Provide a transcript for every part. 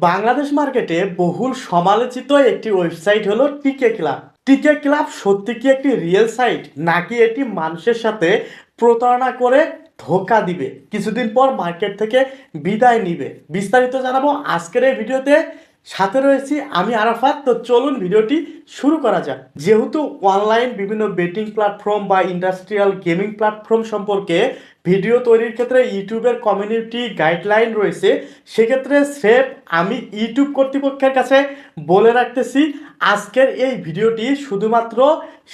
বাংলাদেশ মার্কেটে বহুল সমালোচিত একটি ওয়েবসাইট হলো টিকে ক্লাব। টিকে ক্লাব সত্যি কি একটি রিয়েল সাইট, নাকি এটি মানুষের সাথে প্রতারণা করে ধোঁকা দিবে, কিছুদিন পর মার্কেট থেকে বিদায় নিবে? বিস্তারিত জানাবো আজকের এই ভিডিওতে। সাথে রয়েছি আমি আরাফাত। তো চলুন ভিডিওটি শুরু করা যাক। যেহেতু অনলাইন বিভিন্ন বেটিং প্ল্যাটফর্ম বা ইন্ডাস্ট্রিয়াল গেমিং প্ল্যাটফর্ম সম্পর্কে ভিডিও তৈরির ক্ষেত্রে ইউটিউবের কমিউনিটি গাইডলাইন রয়েছে, সেক্ষেত্রে স্রেফ আমি ইউটিউব কর্তৃপক্ষের কাছে বলে রাখতেছি, আজকের এই ভিডিওটি শুধুমাত্র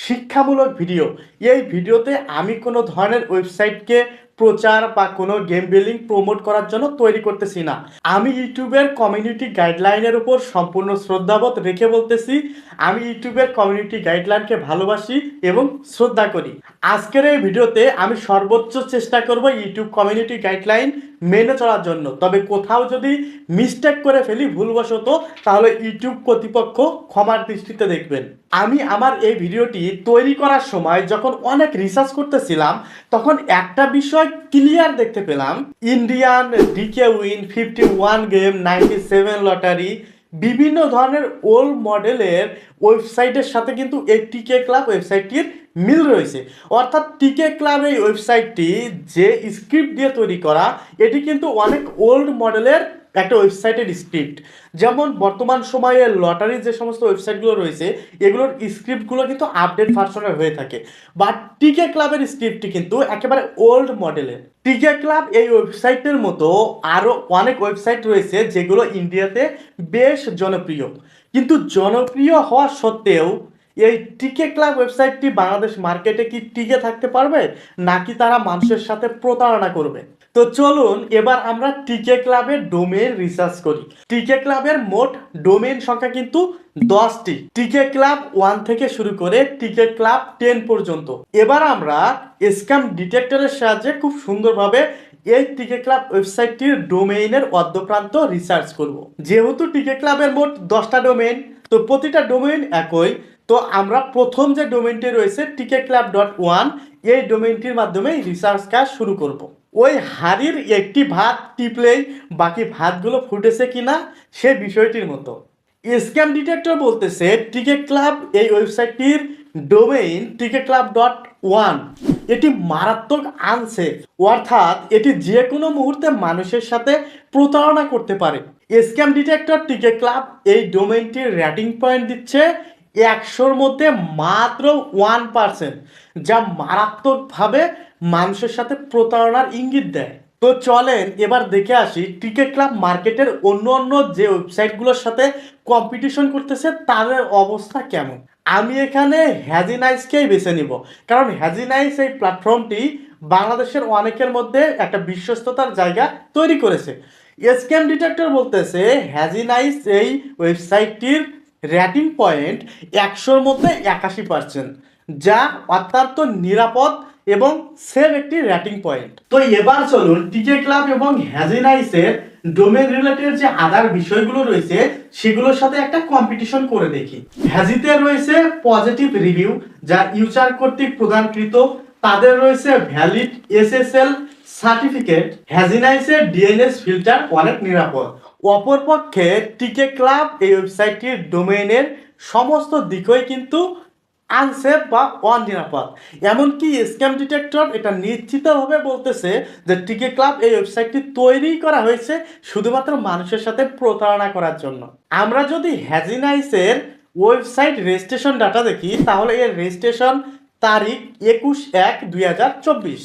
শিক্ষামূলক ভিডিও। এই ভিডিওতে আমি কোনো ধরনের ওয়েবসাইটকে প্রচার বা কোনো গেম বিল্ডিং প্রমোট করার জন্য তৈরি করতেছি না। আমি ইউটিউবের কমিউনিটি গাইডলাইনের উপর সম্পূর্ণ শ্রদ্ধাবোধ রেখে বলতেছি, আমি ইউটিউবের কমিউনিটি গাইডলাইনকে ভালোবাসি এবং শ্রদ্ধা করি। আজকের এই ভিডিওতে আমি সর্বোচ্চ চেষ্টা করব ইউটিউব কমিউনিটি গাইডলাইন মেনে চলার জন্য। তবে কোথাও যদি মিস্টেক করে ফেলি ভুলবশত, তাহলে ইউটিউব কর্তৃপক্ষ ক্ষমার দৃষ্টিতে দেখবেন। আমি আমার এই ভিডিওটি তৈরি করার সময় যখন অনেক রিসার্চ করতেছিলাম, তখন একটা বিষয় ক্লিয়ার দেখতে পেলাম। Indian DK win, 51 game, 97 lottery, বিভিন্ন ধরনের ওল্ড মডেলের ওয়েবসাইটের সাথে কিন্তু এই টিকে ক্লাব ওয়েবসাইটটির মিল রয়েছে। অর্থাৎ টিকে ক্লাব এই ওয়েবসাইটটি যে স্ক্রিপ্ট দিয়ে তৈরি করা, এটি কিন্তু অনেক ওল্ড মডেলের একটা ওয়েবসাইটের স্ক্রিপ্ট। যেমন বর্তমান সময়ে লটারির যে সমস্ত ওয়েবসাইটগুলো রয়েছে, এগুলোর স্ক্রিপ্টগুলো কিন্তু আপডেট ভার্সনের হয়ে থাকে, বাট টিকে ক্লাবের স্ক্রিপ্টটি কিন্তু একেবারে ওল্ড মডেলের। টিকে ক্লাব এই ওয়েবসাইটের মতো আরও অনেক ওয়েবসাইট রয়েছে যেগুলো ইন্ডিয়াতে বেশ জনপ্রিয়, কিন্তু জনপ্রিয় হওয়া সত্ত্বেও এই টিকে ক্লাব ওয়েবসাইটটি বাংলাদেশ মার্কেটে কি টিকে থাকতে পারবে, নাকি তারা মানুষের সাথে প্রতারণা করবে? তো চলুন এবার আমরা টিকে ক্লাবের ডোমেইন রিসার্চ করি। টিকে ক্লাবের মোট ডোমেইন সংখ্যা কিন্তু 10টি। টিকে ক্লাব 1 থেকে শুরু করে টিকে ক্লাব 10 পর্যন্ত। এবার আমরা স্ক্যাম ডিটেক্টরের সাহায্যে খুব সুন্দরভাবে এই টিকে ক্লাব ওয়েবসাইটটির ডোমেইনের অর্ধপ্রান্ত রিসার্চ করব। যেহেতু টিকে ক্লাবের মোট 10টা ডোমেইন, তো প্রতিটা ডোমেইন একই, তো আমরা প্রথম যে ডোমেইনটি রয়েছে টিকে ক্লাব .1, এই ডোমেইনটির মাধ্যমে রিসার্চ কাজ শুরু করব। ওই হাড়ির একটি ভাত টিপলেই বাকি ভাতগুলো ফুটেছে কিনা সে বিষয়টির মতো। স্ক্যাম ডিটেক্টর বলতেছে টিকে ক্লাব এই ওয়েবসাইটটির ডোমেইন টিকে ক্লাব .1 এটি মারাত্মক আনসেফ, অর্থাৎ এটি যে কোনো মুহূর্তে মানুষের সাথে প্রতারণা করতে পারে। স্ক্যাম ডিটেক্টর টিকে ক্লাব এই ডোমেইনটির রেটিং পয়েন্ট দিচ্ছে 100-র মধ্যে মাত্র 1%, যা মারাত্মকভাবে মানুষের সাথে প্রতারণার ইঙ্গিত দেয়। তো চলেন এবার দেখে আসি টিকে ক্লাব মার্কেটের অন্য অন্য যে ওয়েবসাইটগুলোর সাথে কম্পিটিশন করতেছে তাদের অবস্থা কেমন। আমি এখানে হ্যাজিনাইসকেই বেছে নিব, কারণ হ্যাজিনাইস এই প্ল্যাটফর্মটি বাংলাদেশের অনেকের মধ্যে একটা বিশ্বস্ততার জায়গা তৈরি করেছে। স্ক্যাম ডিটেক্টর বলতেছে হ্যাজিনাইস এই ওয়েবসাইটটির রেটিং পয়েন্ট 100-র মধ্যে 81%, যা অত্যন্ত নিরাপদ এবং সেফ একটি রেটিং পয়েন্ট। তো এবার চলুন টিকে ক্লাব এবং হ্যাজিনাইসের ডোমেইন রিলেটেড যে আদার বিষয়গুলো রয়েছে সেগুলোর সাথে একটা কম্পিটিশন করে দেখি। হ্যাজিতে রয়েছে পজিটিভ রিভিউ, যা ইউজার কর্তৃক প্রদানকৃত, তাদের রয়েছে ভ্যালিড SSL সার্টিফিকেট। হ্যাজিনাইসের ডিএনএস ফিল্টার অনেক নিরাপদ। অপরপক্ষে টিকে ক্লাব এই ওয়েবসাইটটির ডোমেইনের সমস্ত দিকই কিন্তু আনসেফ বা অনিরাপদ। এমনকি স্ক্যাম ডিটেক্টর এটা নিশ্চিতভাবে বলতেছে যে টিকে ক্লাব এই ওয়েবসাইটটি তৈরি করা হয়েছে শুধুমাত্র মানুষের সাথে প্রতারণা করার জন্য। আমরা যদি হ্যাজিনাইসের ওয়েবসাইট রেজিস্ট্রেশন ডাটা দেখি, তাহলে এর রেজিস্ট্রেশন তারিখ 21/1/2024,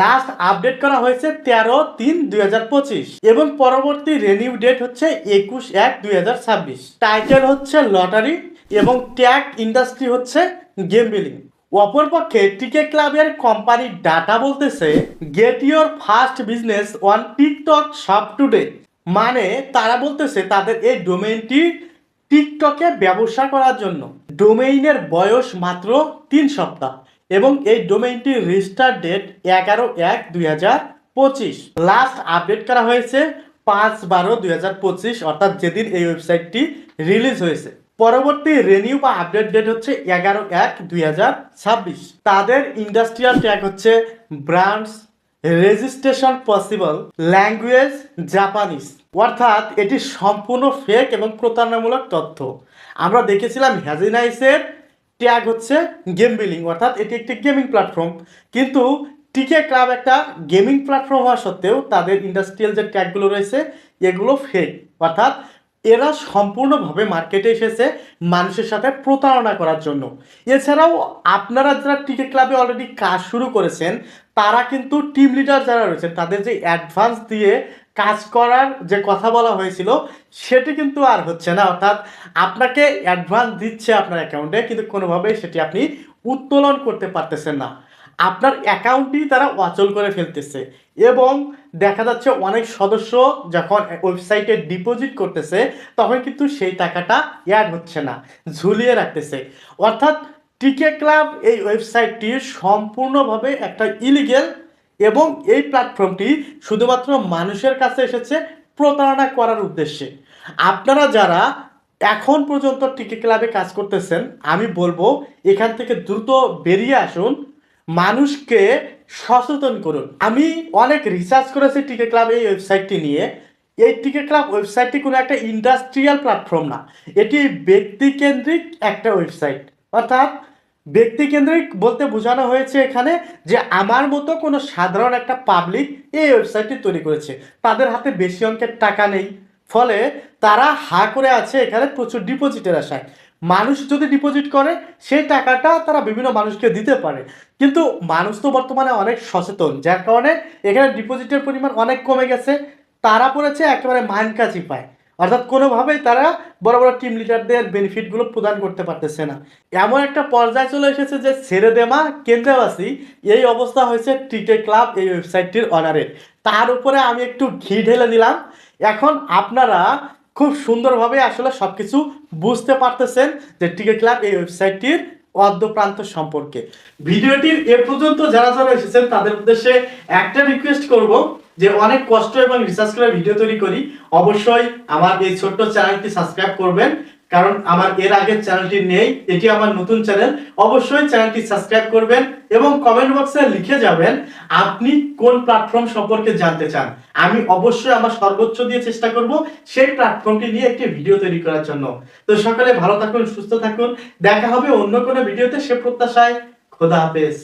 লাস্ট আপডেট করা হয়েছে 13/3/2025 এবং পরবর্তী রেনিউ ডেট হচ্ছে 21/1/2026। টাইটেল হচ্ছে লটারি এবং ট্যাগ ইন্ডাস্ট্রি হচ্ছে গেম বিলিং। অপরপক্ষে টিকে ক্লাবের কোম্পানির ডাটা বলতেছে gate your first business on TikTok shop today, মানে তারা বলতেছে তাদের এই ডোমেইনটি টিকটকে ব্যবসা করার জন্য। ডোমেইনের বয়স মাত্র 3 সপ্তাহ এবং এই ডোমেইনটির রেজিস্টার ডেট 11/1/2025, লাস্ট আপডেট করা হয়েছে 5/12/2025, অর্থাৎ যেদিন এই ওয়েবসাইটটি রিলিজ হয়েছে। পরবর্তী রেনিউ বা আপডেট ডেট হচ্ছে 11/1/2026। তাদের ইন্ডাস্ট্রিয়াল ট্যাগ হচ্ছে brands, registration possible, language Japanese. অর্থাৎ এটি সম্পূর্ণ ফেক এবং প্রতারণামূলক তথ্য। আমরা দেখেছিলাম হ্যাজিনাইসের ট্যাগ হচ্ছে গেম বিলিং, অর্থাৎ এটি একটি গেমিং প্ল্যাটফর্ম। কিন্তু টিকে ক্লাব একটা গেমিং প্ল্যাটফর্ম হওয়া সত্ত্বেও তাদের ইন্ডাস্ট্রিয়াল যে ট্যাগগুলো রয়েছে এগুলো ফেক। অর্থাৎ এরা সম্পূর্ণভাবে মার্কেটে এসেছে মানুষের সাথে প্রতারণা করার জন্য। এছাড়াও আপনারা যারা টিকে ক্লাবে অলরেডি কাজ শুরু করেছেন তারা কিন্তু টিম লিডার যারা রয়েছেন তাদের যে অ্যাডভান্স দিয়ে কাজ করার যে কথা বলা হয়েছিল সেটি কিন্তু আর হচ্ছে না। অর্থাৎ আপনাকে অ্যাডভান্স দিচ্ছে আপনার অ্যাকাউন্টে, কিন্তু কোনোভাবেই সেটি আপনি উত্তোলন করতে পারতেছেন না। আপনার অ্যাকাউন্টটি তারা অচল করে ফেলতেছে এবং দেখা যাচ্ছে অনেক সদস্য যখন ওয়েবসাইটে ডিপোজিট করতেছে তখন কিন্তু সেই টাকাটা অ্যাড হচ্ছে না, ঝুলিয়ে রাখতেছে। অর্থাৎ টিকে ক্লাব এই ওয়েবসাইটটি সম্পূর্ণভাবে একটা ইলিগেল এবং এই প্ল্যাটফর্মটি শুধুমাত্র মানুষের কাছে এসেছে প্রতারণা করার উদ্দেশ্যে। আপনারা যারা এখন পর্যন্ত টিকে ক্লাবে কাজ করতেছেন আমি বলবো এখান থেকে দ্রুত বেরিয়ে আসুন, মানুষকে সচেতন করুন। আমি অনেক রিসার্চ করেছি টিকে ক্লাব এই ওয়েবসাইটটি নিয়ে। এই টিকে ক্লাব ওয়েবসাইটটি কোনো একটা ইন্ডাস্ট্রিয়াল প্ল্যাটফর্ম না, এটি ব্যক্তিকেন্দ্রিক একটা ওয়েবসাইট। অর্থাৎ ব্যক্তিকেন্দ্রিক বলতে বোঝানো হয়েছে এখানে যে আমার মতো কোনো সাধারণ একটা পাবলিক এই ওয়েবসাইটটি তৈরি করেছে, তাদের হাতে বেশি অঙ্কের টাকা নেই, ফলে তারা হা করে আছে এখানে প্রচুর ডিপোজিটের আশায়। মানুষ যদি ডিপোজিট করে সেই টাকাটা তারা বিভিন্ন মানুষকে দিতে পারে, কিন্তু মানুষ তো বর্তমানে অনেক সচেতন যার কারণে এখানে ডিপোজিটের পরিমাণ অনেক কমে গেছে। তারা পড়েছে একেবারে মানকাচি পায়, অর্থাৎ কোনোভাবেই তারা বড় বড় টিম লিডারদের বেনিফিটগুলো প্রদান করতে পারতেছে না। এমন একটা পর্যায়ে চলে এসেছে যে ছেড়ে দেমা কেন্দ্রবাসী, এই অবস্থা হয়েছে টিকে ক্লাব এই ওয়েবসাইটটির অনারের। তার উপরে আমি একটু ঘি ঢেলে দিলাম। এখন আপনারা খুব সুন্দরভাবে আসলে সব কিছু বুঝতে পারতেছেন যে টিকে ক্লাব এই ওয়েবসাইটটির অর্ধপ্রান্ত সম্পর্কে। ভিডিওটির এ পর্যন্ত যারা যারা এসেছেন তাদের উদ্দেশ্যে একটা রিকোয়েস্ট করব যে অনেক কষ্ট এবং রিসার্চ করে ভিডিও তৈরি করি, অবশ্যই আমার এই ছোট্ট চ্যানেলটি সাবস্ক্রাইব করবেন, কারণ আমার এর আগের চ্যানেলটি নেই, এটি আমার নতুন চ্যানেল। অবশ্যই চ্যানেলটি সাবস্ক্রাইব করবেন এবং কমেন্ট বক্সে লিখে যাবেন আপনি কোন প্ল্যাটফর্ম সম্পর্কে জানতে চান। আমি অবশ্যই আমার সর্বোচ্চ দিয়ে চেষ্টা করব সেই প্ল্যাটফর্মটি নিয়ে একটি ভিডিও তৈরি করার জন্য। তো সকালে ভালো থাকুন, সুস্থ থাকুন, দেখা হবে অন্য কোনো ভিডিওতে, সে প্রত্যাশায়। খোদা হাফেজ।